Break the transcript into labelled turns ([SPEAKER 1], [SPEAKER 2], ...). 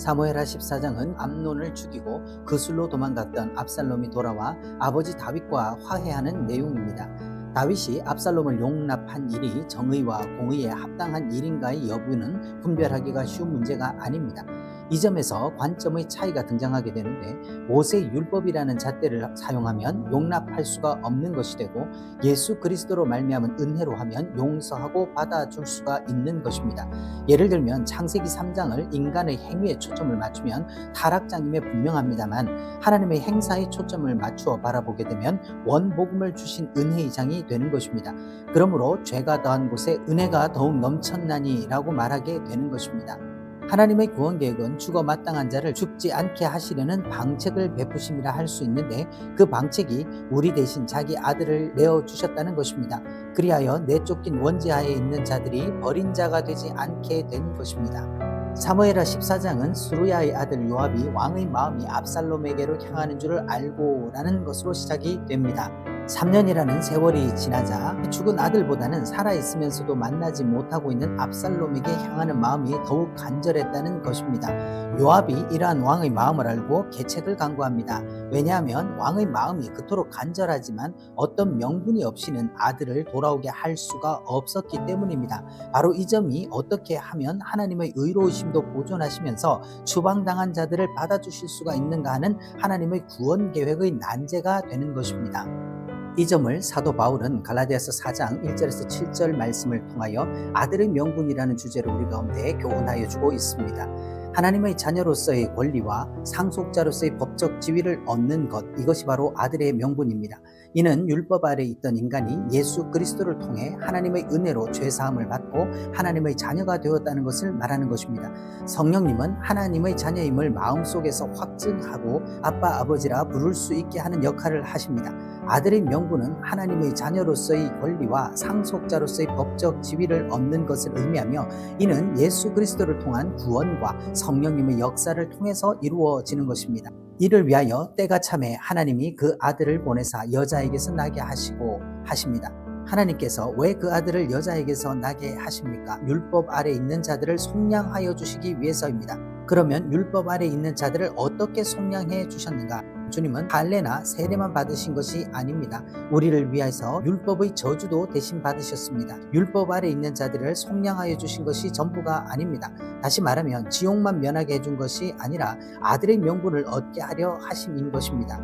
[SPEAKER 1] 사무엘하 14장은 암논을 죽이고 그술로 도망갔던 압살롬이 돌아와 아버지 다윗과 화해하는 내용입니다. 다윗이 압살롬을 용납한 일이 정의와 공의에 합당한 일인가의 여부는 분별하기가 쉬운 문제가 아닙니다. 이 점에서 관점의 차이가 등장하게 되는데, 모세 율법이라는 잣대를 사용하면 용납할 수가 없는 것이 되고, 예수 그리스도로 말미암은 은혜로 하면 용서하고 받아줄 수가 있는 것입니다. 예를 들면 창세기 3장을 인간의 행위에 초점을 맞추면 타락장임에 분명합니다만, 하나님의 행사에 초점을 맞추어 바라보게 되면 원복음을 주신 은혜이장이 되는 것입니다. 그러므로 죄가 더한 곳에 은혜가 더욱 넘쳤나니 라고 말하게 되는 것입니다. 하나님의 구원 계획은 죽어 마땅한 자를 죽지 않게 하시려는 방책을 베푸심이라 할 수 있는데, 그 방책이 우리 대신 자기 아들을 내어주셨다는 것입니다. 그리하여 내쫓긴 원죄하에 있는 자들이 버린 자가 되지 않게 된 것입니다. 사무엘하 14장은 스루야의 아들 요압이 왕의 마음이 압살롬에게로 향하는 줄을 알고 라는 것으로 시작이 됩니다. 3년이라는 세월이 지나자 죽은 아들보다는 살아있으면서도 만나지 못하고 있는 압살롬에게 향하는 마음이 더욱 간절했다는 것입니다. 요압이 이러한 왕의 마음을 알고 계책을 강구합니다. 왜냐하면 왕의 마음이 그토록 간절하지만 어떤 명분이 없이는 아들을 돌아오게 할 수가 없었기 때문입니다. 바로 이 점이 어떻게 하면 하나님의 의로우심도 보존하시면서 추방당한 자들을 받아주실 수가 있는가 하는 하나님의 구원 계획의 난제가 되는 것입니다. 이 점을 사도 바울은 갈라디아서 4장 1절에서 7절 말씀을 통하여 아들의 명분이라는 주제로 우리 가운데 교훈하여 주고 있습니다. 하나님의 자녀로서의 권리와 상속자로서의 법적 지위를 얻는 것, 이것이 바로 아들의 명분입니다. 이는 율법 아래 있던 인간이 예수 그리스도를 통해 하나님의 은혜로 죄사함을 받고 하나님의 자녀가 되었다는 것을 말하는 것입니다. 성령님은 하나님의 자녀임을 마음속에서 확증하고 아빠 아버지라 부를 수 있게 하는 역할을 하십니다. 아들의 명분은 하나님의 자녀로서의 권리와 상속자로서의 법적 지위를 얻는 것을 의미하며, 이는 예수 그리스도를 통한 구원과 성령님의 역사를 통해서 이루어지는 것입니다. 이를 위하여 때가 참에 하나님이 그 아들을 보내사 여자에게서 나게 하시고 하십니다. 하나님께서 왜 그 아들을 여자에게서 나게 하십니까? 율법 아래 있는 자들을 속량하여 주시기 위해서입니다. 그러면 율법 아래 있는 자들을 어떻게 속량해 주셨는가? 주님은 할례나 세례만 받으신 것이 아닙니다. 우리를 위해서 율법의 저주도 대신 받으셨습니다. 율법 아래 있는 자들을 속량하여 주신 것이 전부가 아닙니다. 다시 말하면 지옥만 면하게 해준 것이 아니라 아들의 명분을 얻게 하려 하심인 것입니다.